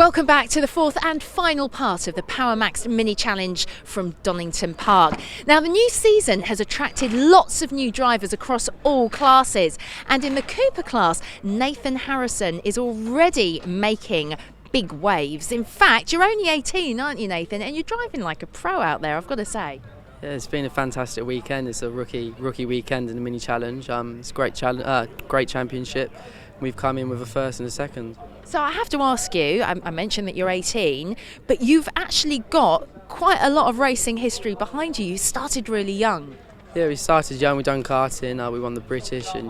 Welcome back to the fourth and final part of the PowerMax Mini Challenge from Donington Park. Now, the new season has attracted lots of new drivers across all classes, and in the Cooper class, Nathan Harrison is already making big waves. In fact, you're only 18, aren't you, Nathan? And you're driving like a pro out there, I've got to say. Yeah, it's been a fantastic weekend. It's a rookie weekend in the Mini Challenge. It's a great championship. We've come in with a first and a second. So I have to ask you, I mentioned that you're 18, but you've actually got quite a lot of racing history behind you. You started really young. Yeah, we started young. We've done karting. We won the British and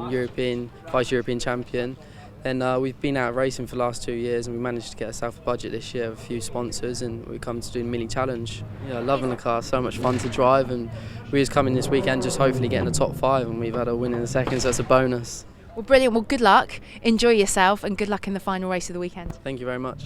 Vice European champion. Then we've been out racing for the last 2 years, and we managed to get ourselves a budget this year with a few sponsors, and we come to do the Mini Challenge. Yeah, loving the car, so much fun to drive, and we was coming this weekend just hopefully getting the top 5, and we've had a win in the second, so that's a bonus. Well, brilliant. Well, good luck. Enjoy yourself, and good luck in the final race of the weekend. Thank you very much.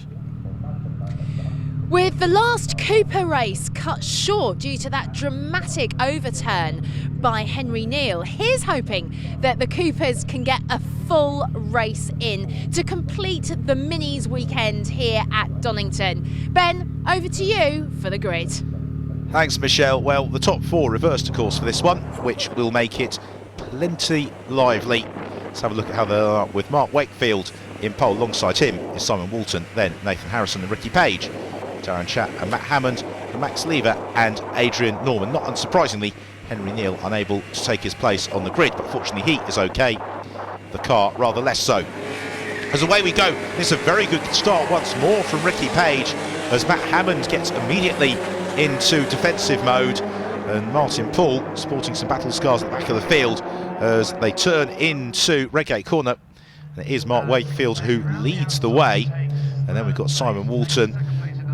With the last Cooper race cut short due to that dramatic overturn by Henry Neal, here's hoping that the Coopers can get a full race in to complete the Minis weekend here at Donington. Ben, over to you for the grid. Thanks, Michelle. Well, the top 4 reversed, of course, for this one, which will make it plenty lively. Let's have a look at how they are with Mark Wakefield in pole. Alongside him is Simon Walton, then Nathan Harrison and Ricky Page, Darren Chatt and Matt Hammond, and Max Lever and Adrian Norman. Not unsurprisingly, Henry Neal unable to take his place on the grid, but fortunately he is okay. The car rather less so. As away we go, it's a very good start once more from Ricky Page as Matt Hammond gets immediately into defensive mode, and Martin Paul sporting some battle scars at the back of the field as they turn into Redgate Corner. And it is Mark Wakefield who leads the way, and then we've got Simon Walton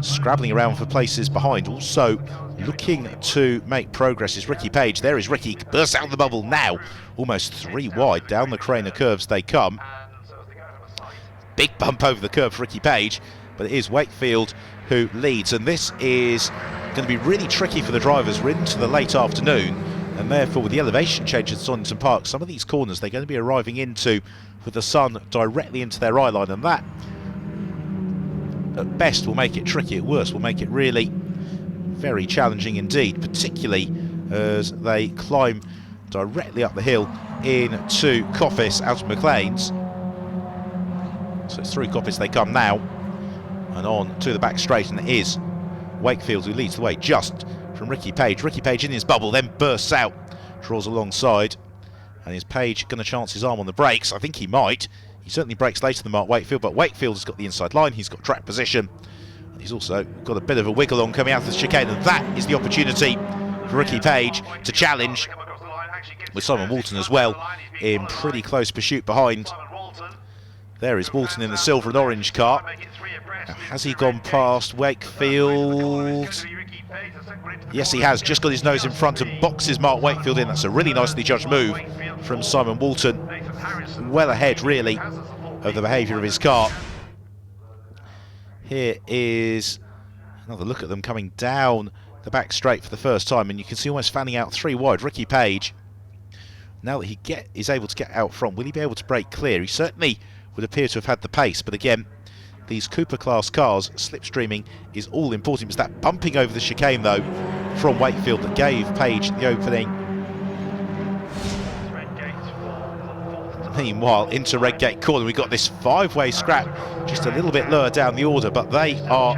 scrabbling around for places behind. Also looking to make progress is Ricky Page. There is Ricky, bursts out of the bubble now, almost 3 wide. Down the Craner curves they come. Big bump over the curve for Ricky Page, but it is Wakefield who leads, and this is going to be really tricky for the drivers. We're into the late afternoon, and therefore with the elevation changes at Donington Park, some of these corners they're going to be arriving into with the sun directly into their eye line, and that at best will make it tricky, at worst will make it really very challenging indeed, particularly as they climb directly up the hill into Coppice out of McLean's. So it's through Coppice they come now and on to the back straight, and it is Wakefield who leads the way just from Ricky Page. Ricky Page in his bubble, then bursts out, draws alongside, and is Page going to chance his arm on the brakes? I think he might. He certainly brakes later than Mark Wakefield, but Wakefield has got the inside line, he's got track position, and he's also got a bit of a wiggle on coming out of the chicane, and that is the opportunity for Ricky Page to challenge, with Simon Walton as well in pretty close pursuit behind. There is Walton in the silver and orange car. Now, has he gone past Wakefield? Yes, he has. Just got his nose in front and boxes Mark Wakefield in. That's a really nicely judged move from Simon Walton. Well ahead, really, of the behaviour of his car. Here is another look at them coming down the back straight for the first time, and you can see almost fanning out 3 wide. Ricky Page, now that he is able to get out front, will he be able to break clear? He certainly would appear to have had the pace, but again, these Cooper class cars, slipstreaming is all important. It was that bumping over the chicane though from Wakefield that gave Page the opening. Meanwhile, into Redgate Corner, we've got this 5-way scrap just a little bit lower down the order, but they are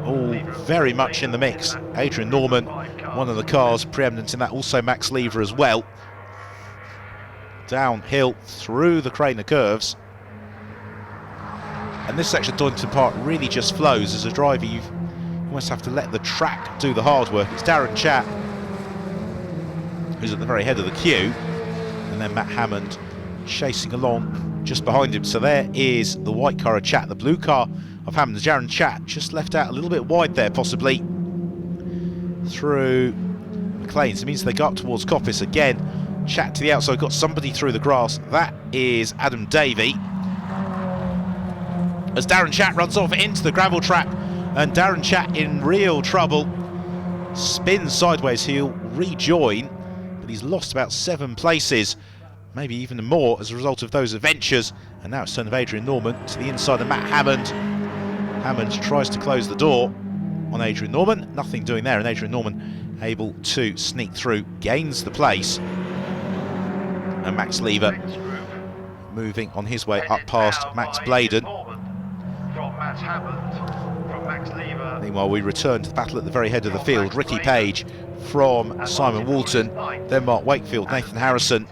all very much in the mix. Adrian Norman, one of the cars preeminent in that, also Max Lever as well. Downhill through the Craner curves. And this section of Donington Park really just flows. As a driver, you almost have to let the track do the hard work. It's Darren Chatt who's at the very head of the queue, and then Matt Hammond chasing along just behind him. So there is the white car of Chatt, the blue car of Hammond. Darren Chatt just left out a little bit wide there, possibly through McLean's. It means they go up towards Coppice again. Chatt to the outside, got somebody through the grass. That is Adam Davey. As Darren Chatt runs off into the gravel trap, and Darren Chatt in real trouble. Spins sideways, he'll rejoin, but he's lost about 7 places, maybe even more as a result of those adventures. And now it's turn of Adrian Norman to the inside of Matt Hammond. Hammond tries to close the door on Adrian Norman. Nothing doing there, and Adrian Norman able to sneak through, gains the place. And Max Lever moving on his way up past Max Bladen. Meanwhile, we return to the battle at the very head of the field. Ricky Page from Simon Walton, then Mark Wakefield, Nathan Harrison,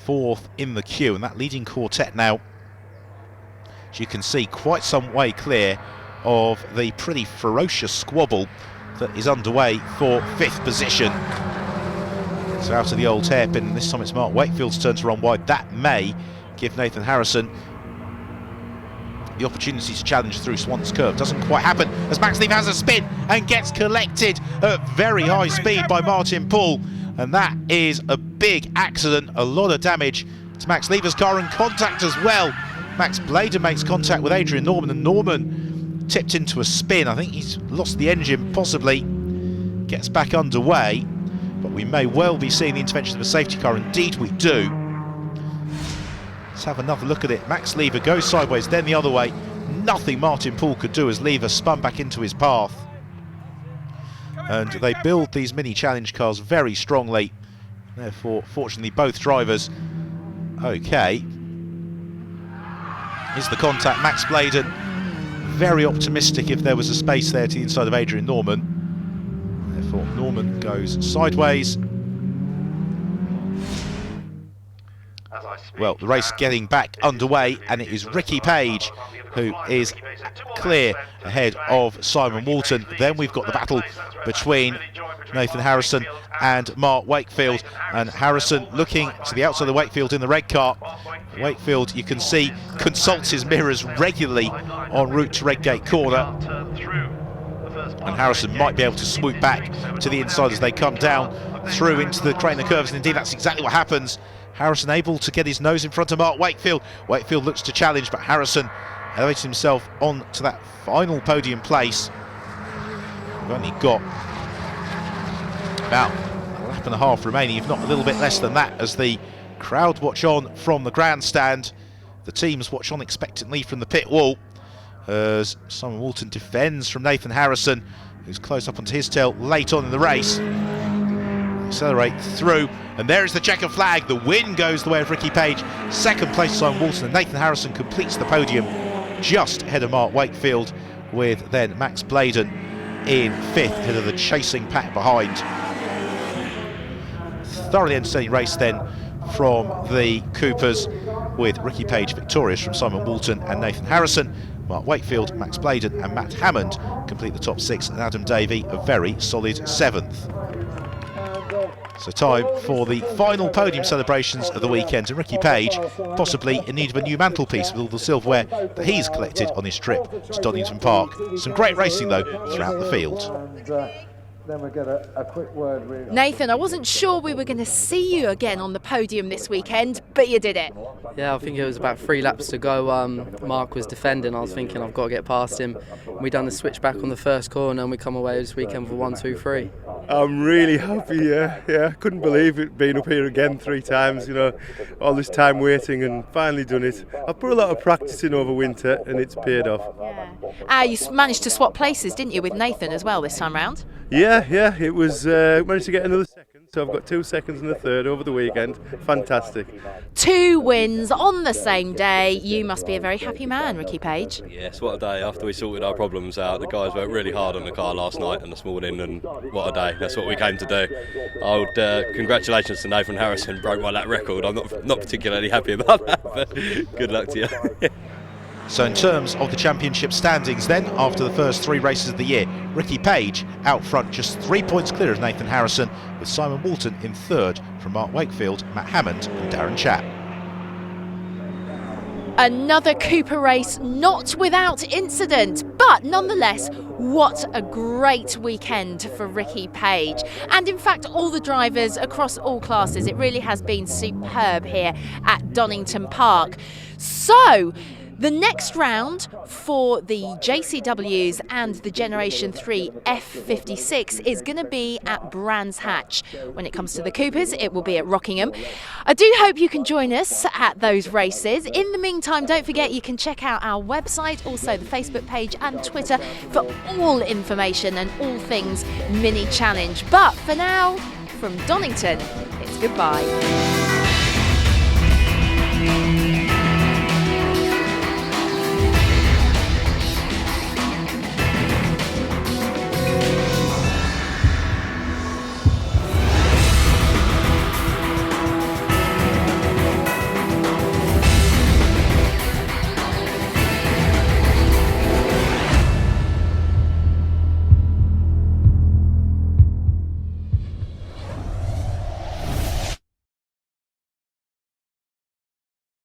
fourth in the queue, and that leading quartet now, as you can see, quite some way clear of the pretty ferocious squabble that is underway for fifth position. So out of the old hairpin, and this time it's Mark Wakefield's turn to run wide. That may give Nathan Harrison the opportunity to challenge through Swans Curve. Doesn't quite happen as Max Lever has a spin and gets collected at very high speed by Martin Poole, and that is a big accident, a lot of damage to Max Lever's car, and contact as well. Max Bladen makes contact with Adrian Norman, and Norman tipped into a spin. I think he's lost the engine, possibly gets back underway, but we may well be seeing the intervention of a safety car. Indeed we do. Let's have another look at it. Max Lever goes sideways, then the other way. Nothing Martin Poole could do as Lever spun back into his path. And they build these mini challenge cars very strongly. Therefore, fortunately, both drivers okay. Is the contact. Max Bladen very optimistic if there was a space there to the inside of Adrian Norman. Therefore, Norman goes sideways. Well, the race getting back underway, and it is Ricky Page who is clear ahead of Simon Walton. Then we've got the battle between Nathan Harrison and Mark Wakefield, and Harrison looking to the outside of Wakefield in the red car. Wakefield, you can see, consults his mirrors regularly en route to Redgate Corner, and Harrison might be able to swoop back to the inside as they come down through into the Craner curves, and indeed that's exactly what happens. Harrison able to get his nose in front of Mark Wakefield. Wakefield looks to challenge, but Harrison elevates himself on to that final podium place. We've only got about a lap and a half remaining, if not a little bit less than that, as the crowd watch on from the grandstand. The teams watch on expectantly from the pit wall as Simon Walton defends from Nathan Harrison, who's close up onto his tail late on in the race. Accelerate through, and there is the checkered flag. The win goes the way of Ricky Page. Second place Simon Walton, and Nathan Harrison completes the podium just ahead of Mark Wakefield, with then Max Bladen in fifth ahead of the chasing pack behind. Thoroughly entertaining race then from the Coopers, with Ricky Page victorious from Simon Walton and Nathan Harrison. Mark Wakefield, Max Bladen and Matt Hammond complete the top six, and Adam Davey a very solid seventh. So time for the final podium celebrations of the weekend, and Ricky Page possibly in need of a new mantelpiece with all the silverware that he's collected on his trip to Donington Park. Some great racing though throughout the field. Then we get a quick word with Nathan, I wasn't sure we were going to see you again on the podium this weekend, but you did it. Yeah, I think it was about 3 laps to go. Mark was defending. I was thinking I've got to get past him. We done the switch back on the first corner, and we come away this weekend for 1, 2, 3. I'm really happy, yeah. Couldn't believe it being up here again 3 times, all this time waiting and finally done it. I've put a lot of practice in over winter and it's paid off. Yeah. You managed to swap places, didn't you, with Nathan as well this time round? Yeah, it was, managed to get another second, so I've got 2 seconds and a third over the weekend. Fantastic. 2 wins on the same day. You must be a very happy man, Ricky Page. Yes, what a day. After we sorted our problems out, the guys worked really hard on the car last night and this morning, and what a day. That's what we came to do. I would congratulations to Nathan Harrison, broke my lap record. I'm not particularly happy about that, but good luck to you. So in terms of the championship standings then, after the first 3 races of the year, Ricky Page out front, just 3 points clear of Nathan Harrison, with Simon Walton in third from Mark Wakefield, Matt Hammond and Darren Chapp. Another Cooper race not without incident, but nonetheless, what a great weekend for Ricky Page. And in fact, all the drivers across all classes. It really has been superb here at Donington Park. So, The next round for the JCWs and the Generation 3 F56 is going to be at Brands Hatch. When it comes to the Coopers, it will be at Rockingham. I do hope you can join us at those races. In the meantime, don't forget you can check out our website, also the Facebook page and Twitter for all information and all things Mini Challenge. But for now, from Donington, it's goodbye.